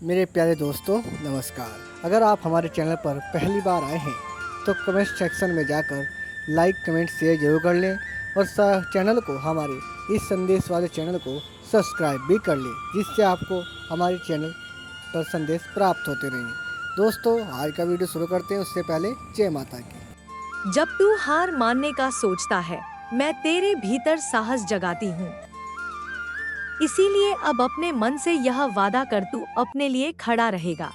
मेरे प्यारे दोस्तों नमस्कार। अगर आप हमारे चैनल पर पहली बार आए हैं तो कमेंट सेक्शन में जाकर लाइक कमेंट शेयर जरूर कर लें और चैनल को हमारे इस संदेश वाले चैनल को सब्सक्राइब भी कर लें, जिससे आपको हमारे चैनल पर संदेश प्राप्त होते रहेंगे। दोस्तों आज का वीडियो शुरू करते हैं उससे पहले जय माता की। जब तू हार मानने का सोचता है, मैं तेरे भीतर साहस जगाती हूँ। इसीलिए अब अपने मन से यह वादा कर, तू अपने लिए खड़ा रहेगा।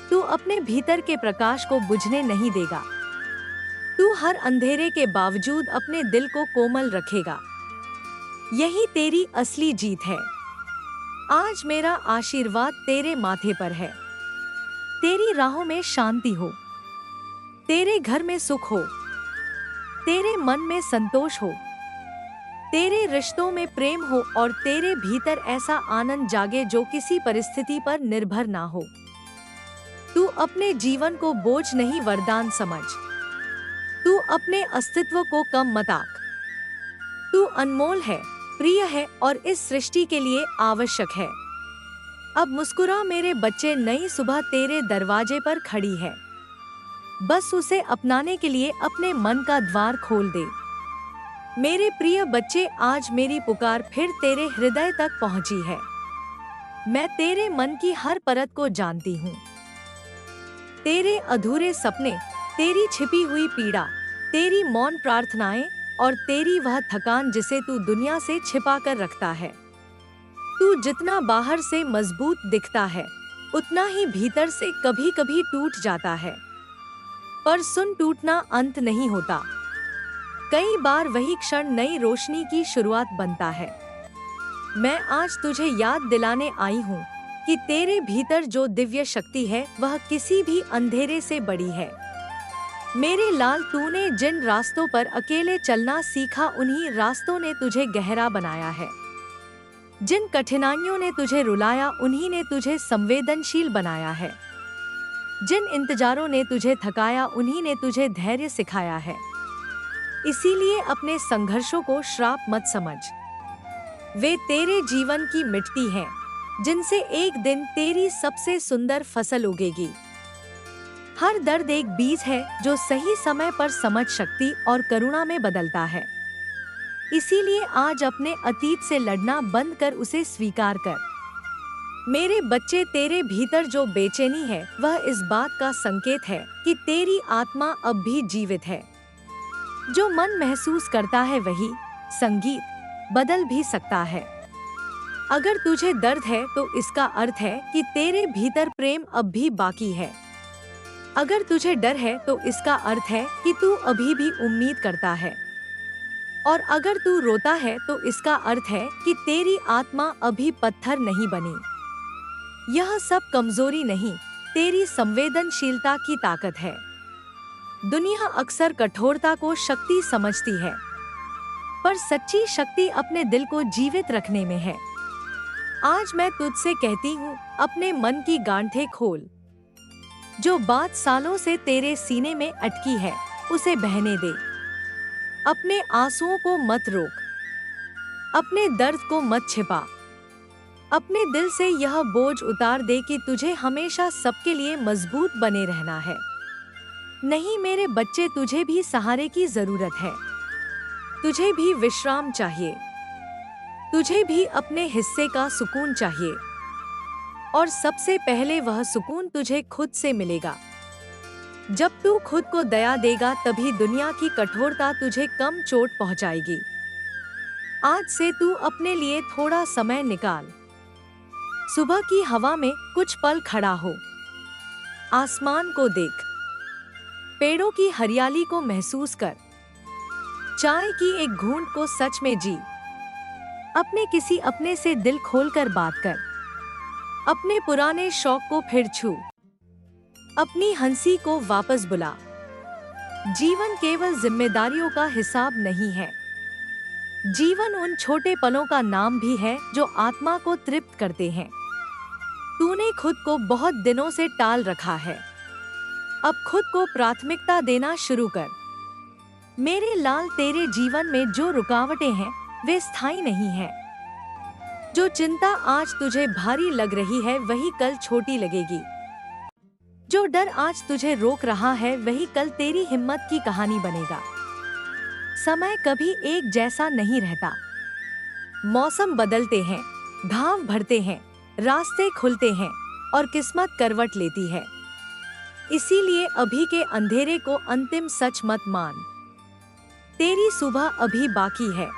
तू अपने भीतर के प्रकाश को बुझने नहीं देगा। तू हर अंधेरे के बावजूद अपने दिल को कोमल रखेगा। यही तेरी असली जीत है। आज मेरा आशीर्वाद तेरे माथे पर है। तेरी राहों में शांति हो, तेरे घर में सुख हो, तेरे मन में संतोष हो, तेरे रिश्तों में प्रेम हो और तेरे भीतर ऐसा आनंद जागे जो किसी परिस्थिति पर निर्भर ना हो। तू अपने जीवन को बोझ नहीं वरदान समझ। तू अपने अस्तित्व को कम मत आंक। तू अनमोल है, प्रिय है और इस सृष्टि के लिए आवश्यक है। अब मुस्कुरा मेरे बच्चे, नई सुबह तेरे दरवाजे पर खड़ी है। बस उसे अपनाने के लिए अपने मन का द्वार खोल दे। मेरे प्रिय बच्चे, आज मेरी पुकार फिर तेरे हृदय तक पहुंची है। मैं तेरे मन की हर परत को जानती हूँ। तेरे अधूरे सपने, तेरी छिपी हुई पीड़ा, तेरी मौन प्रार्थनाएं और तेरी वह थकान जिसे तू दुनिया से छिपा कर रखता है। तू जितना बाहर से मजबूत दिखता है, उतना ही भीतर से कभी कभी टूट जाता है। पर सुन, टूटना अंत नहीं होता। कई बार वही क्षण नई रोशनी की शुरुआत बनता है। मैं आज तुझे याद दिलाने आई हूँ कि तेरे भीतर जो दिव्य शक्ति है वह किसी भी अंधेरे से बड़ी है। मेरे लाल, तूने जिन रास्तों पर अकेले चलना सीखा, उन्हीं रास्तों ने तुझे गहरा बनाया है। जिन कठिनाइयों ने तुझे रुलाया, उन्हीं ने तुझे संवेदनशील बनाया है। जिन इंतजारों ने तुझे थकाया, उन्हीं ने तुझे धैर्य सिखाया है। इसीलिए अपने संघर्षों को श्राप मत समझ। वे तेरे जीवन की मिट्टी हैं, जिनसे एक दिन तेरी सबसे सुंदर फसल उगेगी। हर दर्द एक बीज है जो सही समय पर समझ शक्ति और करुणा में बदलता है। इसीलिए आज अपने अतीत से लड़ना बंद कर उसे स्वीकार कर। मेरे बच्चे, तेरे भीतर जो बेचैनी है वह इस बात का संकेत है कि तेरी आत्मा अब भी जीवित है। जो मन महसूस करता है वही संगीत बदल भी सकता है। अगर तुझे दर्द है तो इसका अर्थ है कि तेरे भीतर प्रेम अब भी बाकी है। अगर तुझे डर है तो इसका अर्थ है कि तू अभी भी उम्मीद करता है। और अगर तू रोता है तो इसका अर्थ है कि तेरी आत्मा अभी पत्थर नहीं बनी। यह सब कमजोरी नहीं, तेरी संवेदनशीलता की ताकत है। दुनिया अक्सर कठोरता को शक्ति समझती है, पर सच्ची शक्ति अपने दिल को जीवित रखने में है। आज मैं तुझसे कहती हूँ, अपने मन की गांठें खोल। जो बात सालों से तेरे सीने में अटकी है, उसे बहने दे। अपने आंसुओं को मत रोक, अपने दर्द को मत छिपा। अपने दिल से यह बोझ उतार दे कि तुझे हमेशा सबके लिए मजबूत बने रहना है। नहीं मेरे बच्चे, तुझे भी सहारे की जरूरत है। तुझे भी विश्राम चाहिए। तुझे भी अपने हिस्से का सुकून चाहिए। और सबसे पहले वह सुकून तुझे खुद से मिलेगा। जब तू खुद को दया देगा, तभी दुनिया की कठोरता तुझे कम चोट पहुंचाएगी। आज से तू अपने लिए थोड़ा समय निकाल। सुबह की हवा में कुछ पल खड़ा हो। आसमान को देख, पेड़ों की हरियाली को महसूस कर, चाय की एक घूंट को सच में जी। अपने किसी अपने से दिल खोलकर बात कर। अपने पुराने शौक को फिर छू। अपनी हंसी को वापस बुला। जीवन केवल जिम्मेदारियों का हिसाब नहीं है। जीवन उन छोटे पलों का नाम भी है जो आत्मा को तृप्त करते हैं। तूने खुद को बहुत दिनों से टाल रखा है। अब खुद को प्राथमिकता देना शुरू कर। मेरे लाल, तेरे जीवन में जो रुकावटें हैं वे स्थायी नहीं हैं। जो चिंता आज तुझे भारी लग रही है वही कल छोटी लगेगी। जो डर आज तुझे रोक रहा है वही कल तेरी हिम्मत की कहानी बनेगा। समय कभी एक जैसा नहीं रहता। मौसम बदलते हैं, घाव भरते हैं, रास्ते खुलते हैं और किस्मत करवट लेती है। इसीलिए अभी के अंधेरे को अंतिम सच मत मान। तेरी सुबह अभी बाकी है,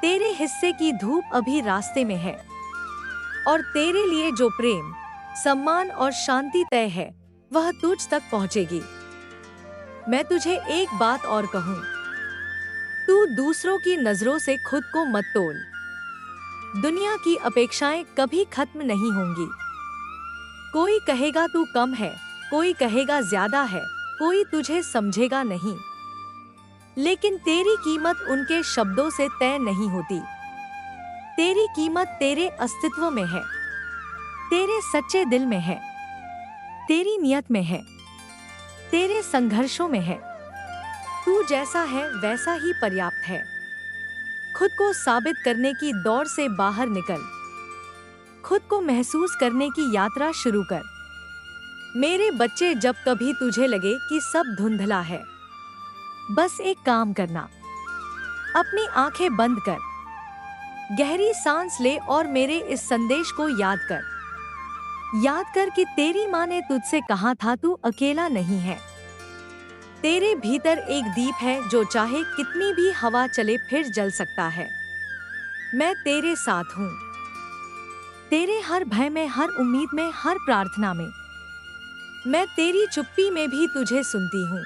तेरे हिस्से की धूप अभी रास्ते में है और तेरे लिए जो प्रेम, सम्मान और शांति तय है वह तुझ तक पहुंचेगी। मैं तुझे एक बात और कहूं, तू दूसरों की नजरों से खुद को मत तोल। दुनिया की अपेक्षाएं कभी खत्म नहीं होंगी। कोई कहेगा तू कम है, कोई कहेगा ज्यादा है, कोई तुझे समझेगा नहीं। लेकिन तेरी कीमत उनके शब्दों से तय नहीं होती। तेरी कीमत तेरे अस्तित्व में है, तेरे सच्चे दिल में है, तेरी नियत में है, तेरे संघर्षों में है। तू जैसा है वैसा ही पर्याप्त है। खुद को साबित करने की दौड़ से बाहर निकल। खुद को महसूस करने की यात्रा शुरू कर। मेरे बच्चे, जब कभी तुझे लगे कि सब धुंधला है, बस एक काम करना, अपनी आंखें बंद कर, गहरी सांस ले और मेरे इस संदेश को याद कर। याद कर कि तेरी माँ ने तुझसे कहा था तू अकेला नहीं है। तेरे भीतर एक दीप है जो चाहे कितनी भी हवा चले फिर जल सकता है। मैं तेरे साथ हूँ, तेरे हर भय में, हर उम्मीद में, हर प्रार्थना में। मैं तेरी चुप्पी में भी तुझे सुनती हूँ।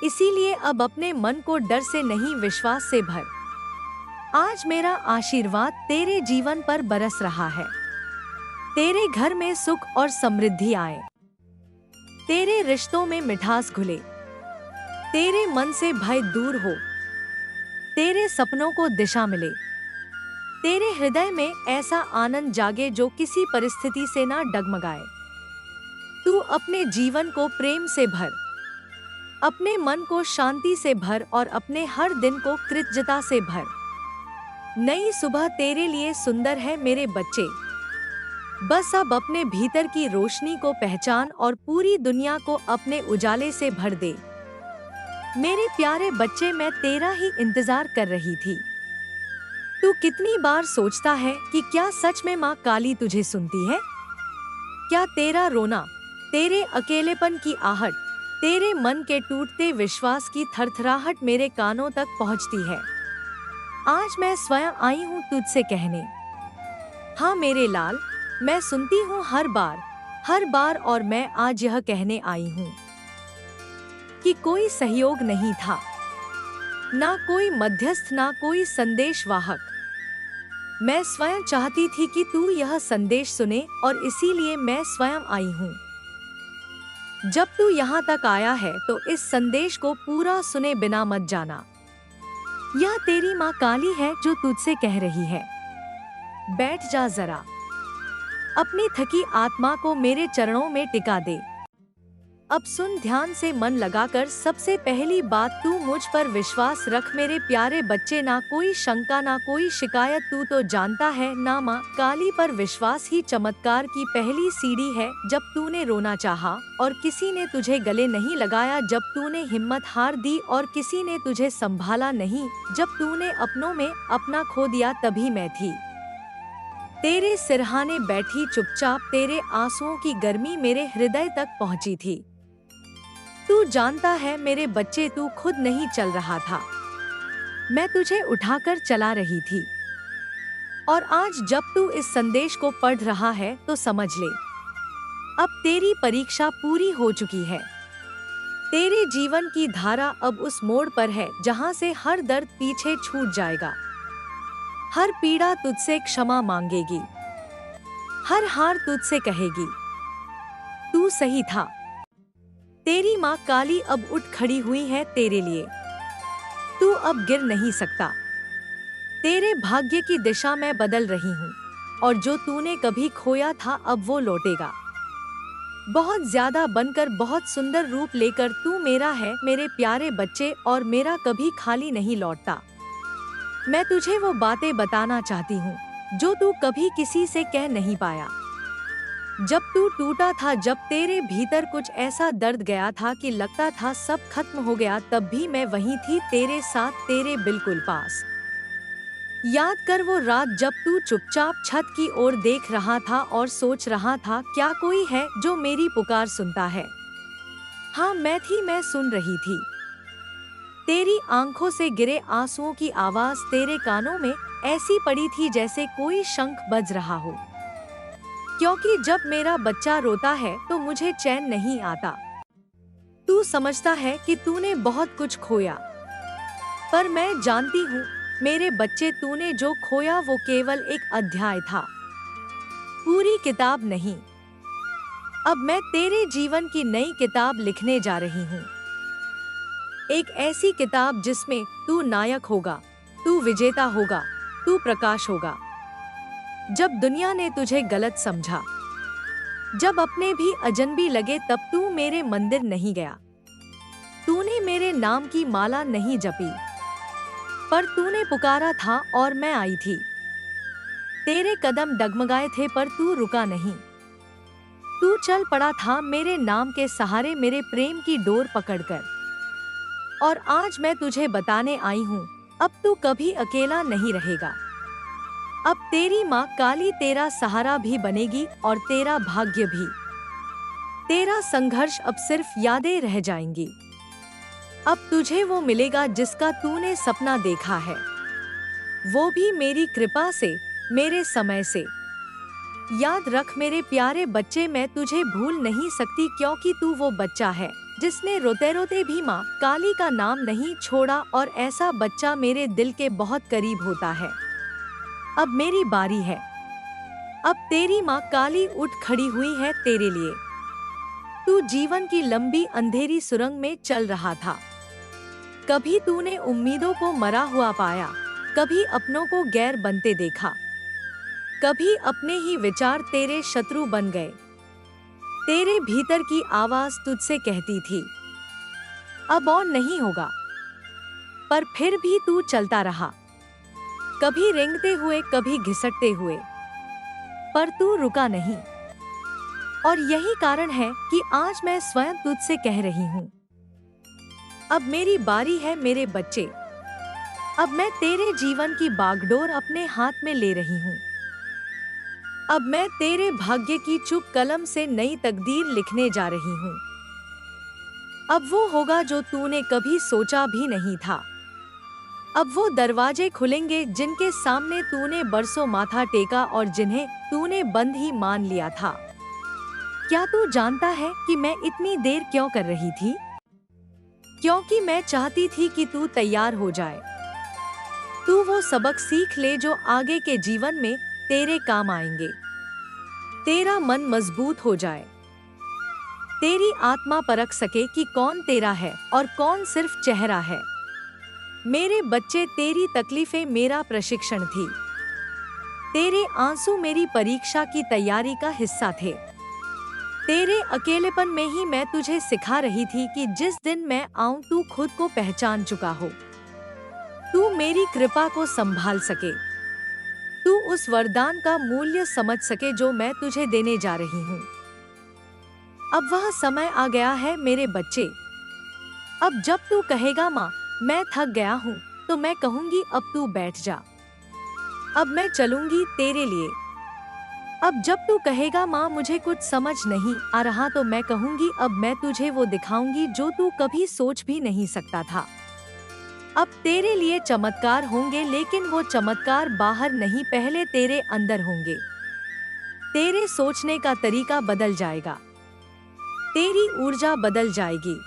इसीलिए अब अपने मन को डर से नहीं, विश्वास से भर। आज मेरा आशीर्वाद तेरे जीवन पर बरस रहा है। तेरे घर में सुख और समृद्धि आए, तेरे रिश्तों में मिठास घुले, तेरे मन से भय दूर हो, तेरे सपनों को दिशा मिले, तेरे हृदय में ऐसा आनंद जागे जो किसी परिस्थिति से ना डगमगाए। तू अपने जीवन को प्रेम से भर, अपने मन को शांति से भर और अपने हर दिन को कृतज्ञता से भर। नई सुबह तेरे लिए सुंदर है मेरे बच्चे। बस अब अपने भीतर की रोशनी को पहचान और पूरी दुनिया को अपने उजाले से भर दे। मेरे प्यारे बच्चे, मैं तेरा ही इंतजार कर रही थी। तू कितनी बार सोचता है कि क्या सच में माँ काली तुझे सुनती है? क्या तेरा रोना, तेरे अकेलेपन की आहट, तेरे मन के टूटते विश्वास की थरथराहट मेरे कानों तक पहुँचती है? आज मैं स्वयं आई हूँ तुझसे कहने, हाँ मेरे लाल, मैं सुनती हूँ हर बार, और मैं आज यह कहने आई हूँ कि कोई सहयोग नहीं था, ना कोई मध्यस्थ, ना कोई संदेश वाहक। मैं स्वयं चाहती थी कि तू यह संदेश सुने और इसीलिए मैं स्वयं आई हूँ। जब तू यहाँ तक आया है तो इस संदेश को पूरा सुने बिना मत जाना। यह तेरी माँ काली है जो तुझसे कह रही है, बैठ जा जरा, अपनी थकी आत्मा को मेरे चरणों में टिका दे। अब सुन ध्यान से मन लगाकर। सबसे पहली बात, तू मुझ पर विश्वास रख मेरे प्यारे बच्चे। ना कोई शंका, ना कोई शिकायत। तू तो जानता है ना, माँ काली पर विश्वास ही चमत्कार की पहली सीढ़ी है। जब तूने रोना चाहा और किसी ने तुझे गले नहीं लगाया, जब तूने हिम्मत हार दी और किसी ने तुझे संभाला नहीं, जब तूने अपनों में अपना खो दिया, तभी मैं थी तेरे सिरहाने बैठी चुपचाप। तेरे आंसुओं की गर्मी मेरे हृदय तक पहुंची थी। तू जानता है मेरे बच्चे, तू खुद नहीं चल रहा था, मैं तुझे उठाकर चला रही थी। और आज जब तू इस संदेश को पढ़ रहा है तो समझ ले, अब तेरी परीक्षा पूरी हो चुकी है। तेरे जीवन की धारा अब उस मोड़ पर है जहां से हर दर्द पीछे छूट जाएगा, हर पीड़ा तुझसे क्षमा मांगेगी, हर हार तुझसे कहेगी तू सही था। तेरी माँ काली अब उठ खड़ी हुई है तेरे लिए। तू अब गिर नहीं सकता। तेरे भाग्य की दिशा मैं बदल रही हूँ और जो तूने कभी खोया था अब वो लौटेगा। बहुत ज्यादा बनकर, बहुत सुंदर रूप लेकर तू मेरा है मेरे प्यारे बच्चे, और मेरा कभी खाली नहीं लौटता। मैं तुझे वो बातें बताना चाहती हूँ जो तू कभी किसी से कह नहीं पाया। जब तू टूटा था, जब तेरे भीतर कुछ ऐसा दर्द गया था कि लगता था सब खत्म हो गया, तब भी मैं वहीं थी तेरे साथ, तेरे बिल्कुल पास। याद कर वो रात जब तू चुपचाप छत की ओर देख रहा था और सोच रहा था, क्या कोई है जो मेरी पुकार सुनता है। हाँ मैं थी, मैं सुन रही थी। तेरी आंखों से गिरे आंसुओं की आवाज तेरे कानों में ऐसी पड़ी थी जैसे कोई शंख बज रहा हो। क्योंकि जब मेरा बच्चा रोता है तो मुझे चैन नहीं आता। तू समझता है कि तूने बहुत कुछ खोया, पर मैं जानती हूँ मेरे बच्चे, तूने जो खोया वो केवल एक अध्याय था, पूरी किताब नहीं। अब मैं तेरे जीवन की नई किताब लिखने जा रही हूँ। एक ऐसी किताब जिसमें तू नायक होगा, तू विजेता होगा, तू प्रकाश होगा। जब दुनिया ने तुझे गलत समझा, जब अपने भी अजनबी लगे, तब तू मेरे मंदिर नहीं गया। तूने मेरे नाम की माला नहीं जपी, पर तूने पुकारा था और मैं आई थी। तेरे कदम डगमगाए थे पर तू रुका नहीं। तू चल पड़ा था मेरे नाम के सहारे, मेरे प्रेम की डोर पकड़कर। और आज मैं तुझे बताने आई हूँ, अब तू कभी अकेला नहीं रहेगा। अब तेरी माँ काली तेरा सहारा भी बनेगी और तेरा भाग्य भी। तेरा संघर्ष अब सिर्फ यादें रह जाएंगी। अब तुझे वो मिलेगा जिसका तूने सपना देखा है, वो भी मेरी कृपा से, मेरे समय से। याद रख मेरे प्यारे बच्चे, मैं तुझे भूल नहीं सकती, क्योंकि तू वो बच्चा है जिसने रोते रोते भी माँ काली का नाम नहीं छोड़ा, और ऐसा बच्चा मेरे दिल के बहुत करीब होता है। अब मेरी बारी है। अब तेरी माँ काली उठ खड़ी हुई है तेरे लिए। तू जीवन की लंबी अंधेरी सुरंग में चल रहा था। कभी तूने उम्मीदों को मरा हुआ पाया, कभी अपनों को गैर बनते देखा, कभी अपने ही विचार तेरे शत्रु बन गए। तेरे भीतर की आवाज तुझसे कहती थी, अब और नहीं होगा। पर फिर भी तू चलता रहा, कभी रेंगते हुए, कभी घिसटते हुए, पर तू रुका नहीं। और यही कारण है कि आज मैं स्वयं तुझसे कह रही हूँ, अब मेरी बारी है मेरे बच्चे। अब मैं तेरे जीवन की बागडोर अपने हाथ में ले रही हूँ। अब मैं तेरे भाग्य की चुप कलम से नई तकदीर लिखने जा रही हूँ। अब वो होगा जो तूने कभी सोचा भी नहीं था। अब वो दरवाजे खुलेंगे जिनके सामने तूने बरसों माथा टेका और जिन्हें तूने बंद ही मान लिया था। क्या तू जानता है कि मैं इतनी देर क्यों कर रही थी? क्योंकि मैं चाहती थी कि तू तैयार हो जाए। तू वो सबक सीख ले जो आगे के जीवन में तेरे काम आएंगे। तेरा मन मजबूत हो जाए, तेरी आत्मा परख सके कि कौन तेरा है और कौन सिर्फ चेहरा है। मेरे बच्चे, तेरी तकलीफें मेरा प्रशिक्षण थी, तेरे आंसू मेरी परीक्षा की तैयारी का हिस्सा थे। तेरे अकेलेपन में ही मैं तुझे सिखा रही थी कि जिस दिन मैं आऊं तू खुद को पहचान चुका हो, तू मेरी कृपा को संभाल सके, तू उस वरदान का मूल्य समझ सके जो मैं तुझे देने जा रही हूँ। अब वह समय आ गया है मेरे बच्चे। अब जब तू कहेगा माँ मैं थक गया हूँ, तो मैं कहूँगी अब तू बैठ जा, अब मैं चलूंगी तेरे लिए। अब जब तू कहेगा माँ मुझे कुछ समझ नहीं आ रहा, तो मैं कहूँगी अब मैं तुझे वो दिखाऊंगी जो तू कभी सोच भी नहीं सकता था। अब तेरे लिए चमत्कार होंगे, लेकिन वो चमत्कार बाहर नहीं, पहले तेरे अंदर होंगे। तेरे सोचने का तरीका बदल जाएगा, तेरी ऊर्जा बदल जाएगी,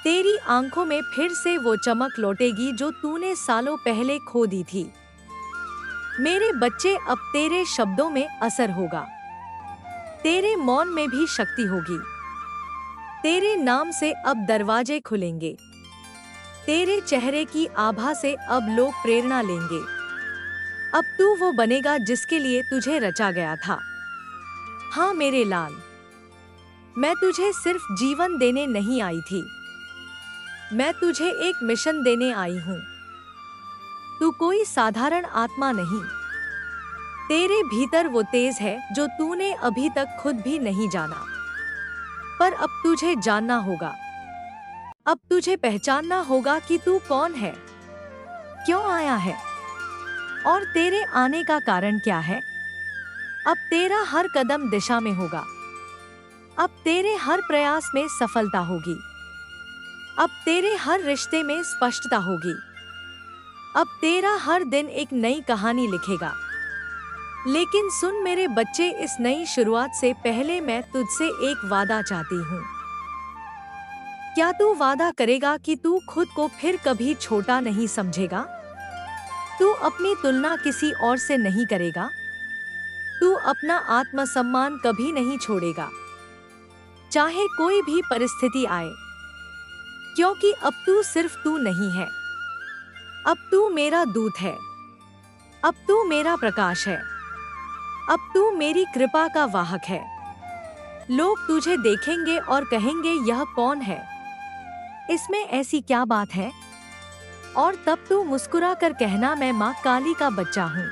तेरी आंखों में फिर से वो चमक लौटेगी जो तूने सालों पहले खो दी थी। मेरे बच्चे, अब तेरे शब्दों में असर होगा, तेरे मौन में भी शक्ति होगी। तेरे नाम से अब दरवाजे खुलेंगे, तेरे चेहरे की आभा से अब लोग प्रेरणा लेंगे। अब तू वो बनेगा जिसके लिए तुझे रचा गया था। हाँ मेरे लाल, मैं तुझे सिर्फ जीवन देने नहीं आई थी, मैं तुझे एक मिशन देने आई हूँ। तू कोई साधारण आत्मा नहीं। तेरे भीतर वो तेज है जो तूने अभी तक खुद भी नहीं जाना। पर अब तुझे जानना होगा। अब तुझे पहचानना होगा कि तू कौन है, क्यों आया है और तेरे आने का कारण क्या है। अब तेरा हर कदम दिशा में होगा। अब तेरे हर प्रयास में सफलता होगी। अब तेरे हर रिश्ते में स्पष्टता होगी। अब तेरा हर दिन एक नई कहानी लिखेगा। लेकिन सुन मेरे बच्चे, इस नई शुरुआत से पहले मैं तुझसे एक वादा चाहती हूँ। क्या तू वादा करेगा कि तू खुद को फिर कभी छोटा नहीं समझेगा? तू अपनी तुलना किसी और से नहीं करेगा। तू अपना आत्मसम्मान कभी नहीं छोड़ेगा, चाहे कोई भी परिस्थिति आए। क्योंकि अब तू सिर्फ तू नहीं है। अब तू मेरा दूत है। अब तू मेरा प्रकाश है। अब तू मेरी कृपा का वाहक है। लोग तुझे देखेंगे और कहेंगे, यह कौन है? इसमें ऐसी क्या बात है? और तब तू मुस्कुरा कर कहना, मैं माँ काली का बच्चा हूँ।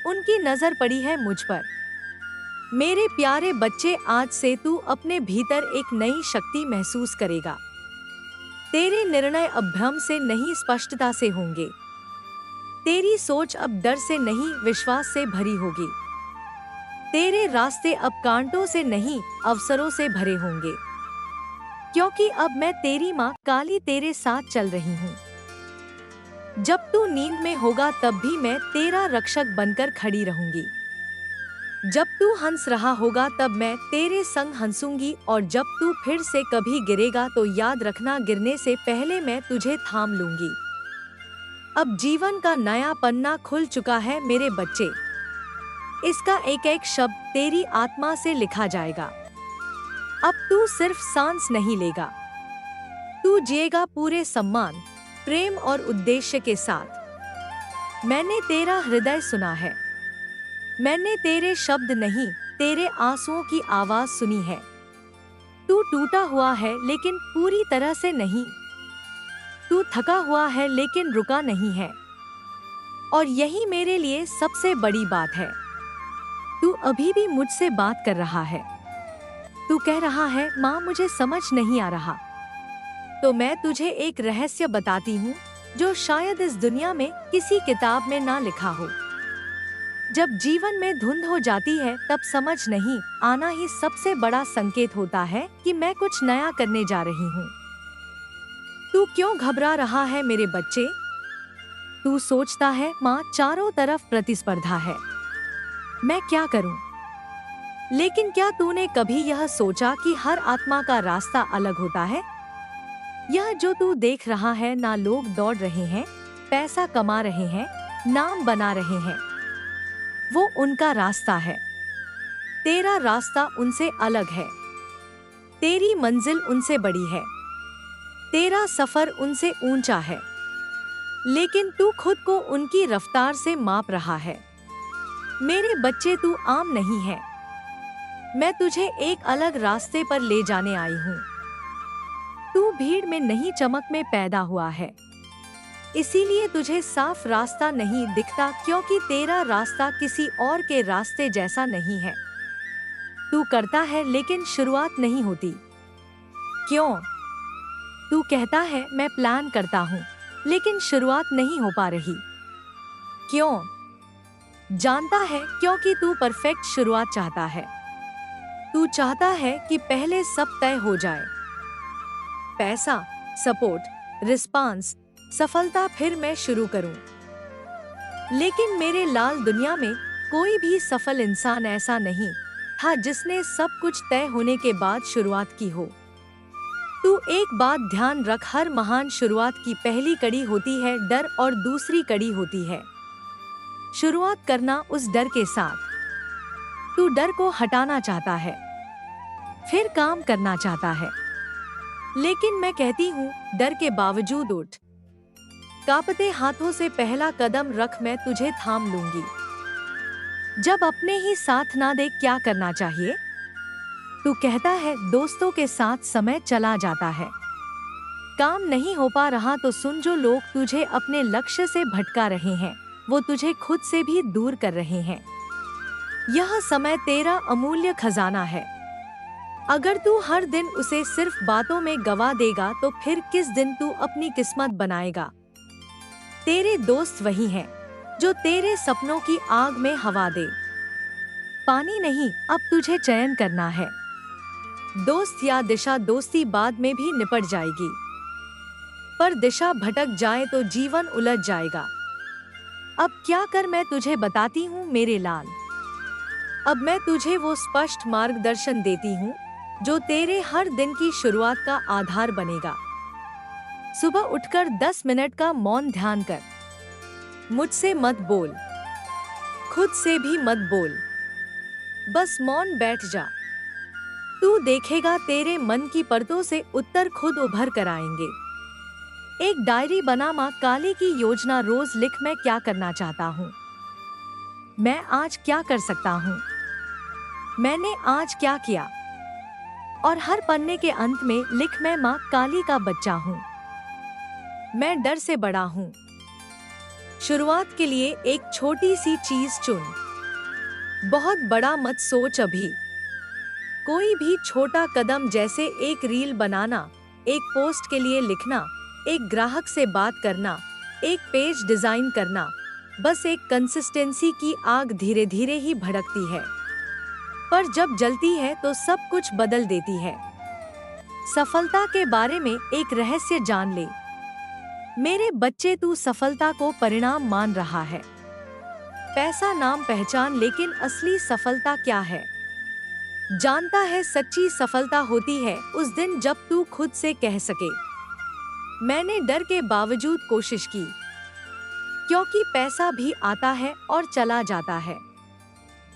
उनकी नजर पड़ी है मुझ पर। मेरे प्यारे बच्चे, आज से तू अपने भीतर एक नई शक्ति महसूस करेगा। तेरे निर्णय अब भ्रम से नहीं, स्पष्टता से होंगे। तेरी सोच अब डर से नहीं, विश्वास से भरी होगी। तेरे रास्ते अब कांटों से नहीं, अवसरों से भरे होंगे। क्योंकि अब मैं तेरी माँ काली तेरे साथ चल रही हूँ। जब तू नींद में होगा तब भी मैं तेरा रक्षक बनकर खड़ी रहूंगी। जब तू हंस रहा होगा तब मैं तेरे संग हंसूंगी, और जब तू फिर से कभी गिरेगा तो याद रखना, गिरने से पहले मैं तुझे थाम लूंगी। अब जीवन का नया पन्ना खुल चुका है मेरे बच्चे। इसका एक एक शब्द तेरी आत्मा से लिखा जाएगा। अब तू सिर्फ सांस नहीं लेगा, तू जिएगा पूरे सम्मान, प्रेम और उद्देश्य के साथ। मैंने तेरा हृदय सुना है। मैंने तेरे शब्द नहीं, तेरे आंसुओं की आवाज सुनी है। तू टूटा हुआ है लेकिन पूरी तरह से नहीं। तू थका हुआ है लेकिन रुका नहीं है। और यही मेरे लिए सबसे बड़ी बात है। तू अभी भी मुझसे बात कर रहा है। तू कह रहा है, माँ मुझे समझ नहीं आ रहा। तो मैं तुझे एक रहस्य बताती हूँ जो शायद इस दुनिया में किसी किताब में ना लिखा हो। जब जीवन में धुंध हो जाती है तब समझ नहीं आना ही सबसे बड़ा संकेत होता है कि मैं कुछ नया करने जा रही हूँ। तू क्यों घबरा रहा है मेरे बच्चे? तू सोचता है, माँ चारों तरफ प्रतिस्पर्धा है, मैं क्या करूँ? लेकिन क्या तूने कभी यह सोचा कि हर आत्मा का रास्ता अलग होता है? यह जो तू देख रहा है, ना लोग दौड़ रहे हैं, पैसा कमा रहे हैं, नाम बना रहे हैं, वो उनका रास्ता है। तेरा रास्ता उनसे अलग है। तेरी मंजिल उनसे बड़ी है। तेरा सफर उनसे ऊंचा है। लेकिन तू खुद को उनकी रफ्तार से माप रहा है। मेरे बच्चे, तू आम नहीं है। मैं तुझे एक अलग रास्ते पर ले जाने आई हूँ। तू भीड़ में नहीं, चमक में पैदा हुआ है। इसीलिए तुझे साफ रास्ता नहीं दिखता, क्योंकि तेरा रास्ता किसी और के रास्ते जैसा नहीं है। तू करता है लेकिन शुरुआत नहीं होती। क्यों? तू कहता है, मैं प्लान करता हूँ लेकिन शुरुआत नहीं हो पा रही। क्यों? जानता है, क्योंकि तू परफेक्ट शुरुआत चाहता है। तू चाहता है कि पहले सब तय हो जाए। पैसा, सपोर्ट, रिस्पांस, सफलता, फिर मैं शुरू करूं। लेकिन मेरे लाल, दुनिया में कोई भी सफल इंसान ऐसा नहीं था जिसने सब कुछ तय होने के बाद शुरुआत की हो। तू एक बात ध्यान रख, हर महान शुरुआत की पहली कड़ी होती है डर और दूसरी कड़ी होती है शुरुआत करना उस डर के साथ। तू डर को हटाना चाहता है, फिर काम करना चाहता है। लेकिन मैं कहती हूँ, डर के बावजूद उठ। कांपते हाथों से पहला कदम रख, मैं तुझे थाम लूंगी। जब अपने ही साथ ना दे, क्या करना चाहिए? तू कहता है, दोस्तों के साथ समय चला जाता है। काम नहीं हो पा रहा तो सुन, जो लोग तुझे अपने लक्ष्य से भटका रहे हैं वो तुझे खुद से भी दूर कर रहे हैं। यह समय तेरा अमूल्य खजाना है। अगर तू हर दिन उसे सिर्फ बातों में गवा देगा तो फिर किस दिन तू अपनी किस्मत बनाएगा। तेरे दोस्त वही हैं जो तेरे सपनों की आग में हवा दे। पानी नहीं, अब तुझे चयन करना है। दोस्त या दिशा, दोस्ती बाद में भी निपट जाएगी, पर दिशा भटक जाए तो जीवन उलझ जाएगा। अब क्या कर, मैं तुझे बताती हूँ मेरे लाल। अब मैं तुझे वो स्पष्ट मार्गदर्शन देती हूँ जो तेरे हर दिन की शुरुआत का आधार बनेगा। सुबह उठकर 10 मिनट का मौन ध्यान कर। मुझसे मत बोल, खुद से भी मत बोल, बस मौन बैठ जा। तू देखेगा तेरे मन की परतों से उत्तर खुद उभर कर आएंगे। एक डायरी बना, माँ काली की योजना रोज लिख। मैं क्या करना चाहता हूँ, मैं आज क्या कर सकता हूँ, मैंने आज क्या किया, और हर पन्ने के अंत में लिख, मैं माँ काली का बच्चा हूँ, मैं डर से बड़ा हूँ। शुरुआत के लिए एक छोटी सी चीज चुन, बहुत बड़ा मत सोच अभी। कोई भी छोटा कदम, जैसे एक रील बनाना, एक पोस्ट के लिए लिखना, एक ग्राहक से बात करना, एक पेज डिजाइन करना, बस एक कंसिस्टेंसी की आग धीरे धीरे ही भड़कती है, पर जब जलती है तो सब कुछ बदल देती है। सफलता के बारे में एक रहस्य जान ले मेरे बच्चे, तू सफलता को परिणाम मान रहा है, पैसा नाम पहचान, लेकिन असली सफलता क्या है जानता है? सच्ची सफलता होती है उस दिन जब तू खुद से कह सके, मैंने डर के बावजूद कोशिश की। क्योंकि पैसा भी आता है और चला जाता है,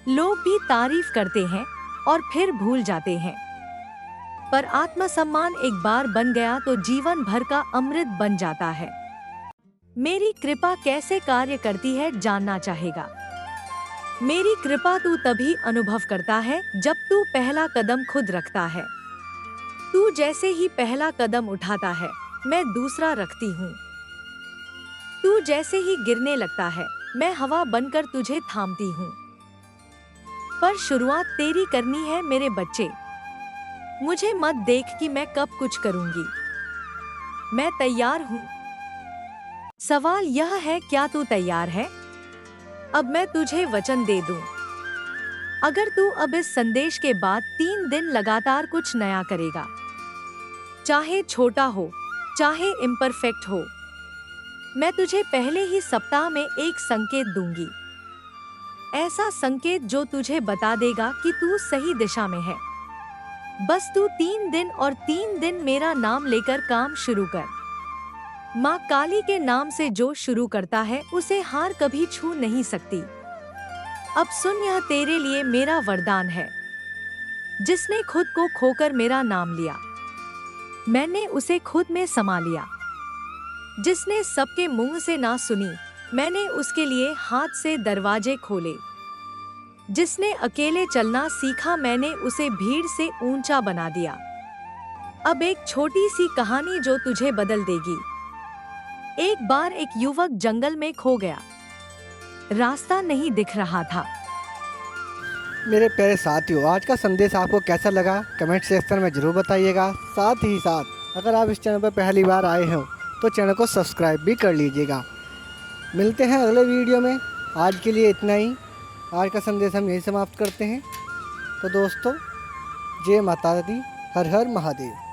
लोग भी तारीफ करते हैं और फिर भूल जाते हैं, पर आत्मसम्मान एक बार बन गया तो जीवन भर का अमृत बन जाता है। मेरी कृपा कैसे कार्य करती है जानना चाहेगा? मेरी कृपा तू तभी अनुभव करता है जब तू पहला कदम खुद रखता है। तू जैसे ही पहला कदम उठाता है, मैं दूसरा रखती हूँ। तू जैसे ही गिरने लगता है, मैं हवा बनकर तुझे थामती हूँ। पर शुरुआत तेरी करनी है मेरे बच्चे। मुझे मत देख कि मैं कब कुछ करूंगी, मैं तैयार हूँ। सवाल यह है, क्या तू तैयार है? अब मैं तुझे वचन दे दूं, अगर तू अब इस संदेश के बाद 3 दिन लगातार कुछ नया करेगा, चाहे छोटा हो चाहे इम्परफेक्ट हो, मैं तुझे पहले ही सप्ताह में एक संकेत दूंगी। ऐसा संकेत जो तुझे बता देगा कि तू सही दिशा में है। बस तू 3 दिन और 3 दिन मेरा नाम लेकर काम शुरू कर। माँ काली के नाम से जो शुरू करता है उसे हार कभी छू नहीं सकती। अब सुन, यह तेरे लिए मेरा वरदान है। जिसने खुद को खोकर मेरा नाम लिया, मैंने उसे खुद में समा लिया। जिसने सबके मुंह से ना सुनी, मैंने उसके लिए हाथ से दरवाजे खोले। जिसने अकेले चलना सीखा, मैंने उसे भीड़ से ऊंचा बना दिया। अब एक छोटी सी कहानी जो तुझे बदल देगी। एक बार एक युवक जंगल में खो गया, रास्ता नहीं दिख रहा था। मेरे प्यारे साथियों, आज का संदेश आपको कैसा लगा कमेंट सेक्शन में ज़रूर बताइएगा। साथ ही साथ अगर आप इस चैनल पर पहली बार आए हो तो चैनल को सब्सक्राइब भी कर लीजिएगा। मिलते हैं अगले वीडियो में। आज के लिए इतना ही। आज का संदेश हम यही समाप्त करते हैं। तो दोस्तों, जय माता दी, हर हर महादेव।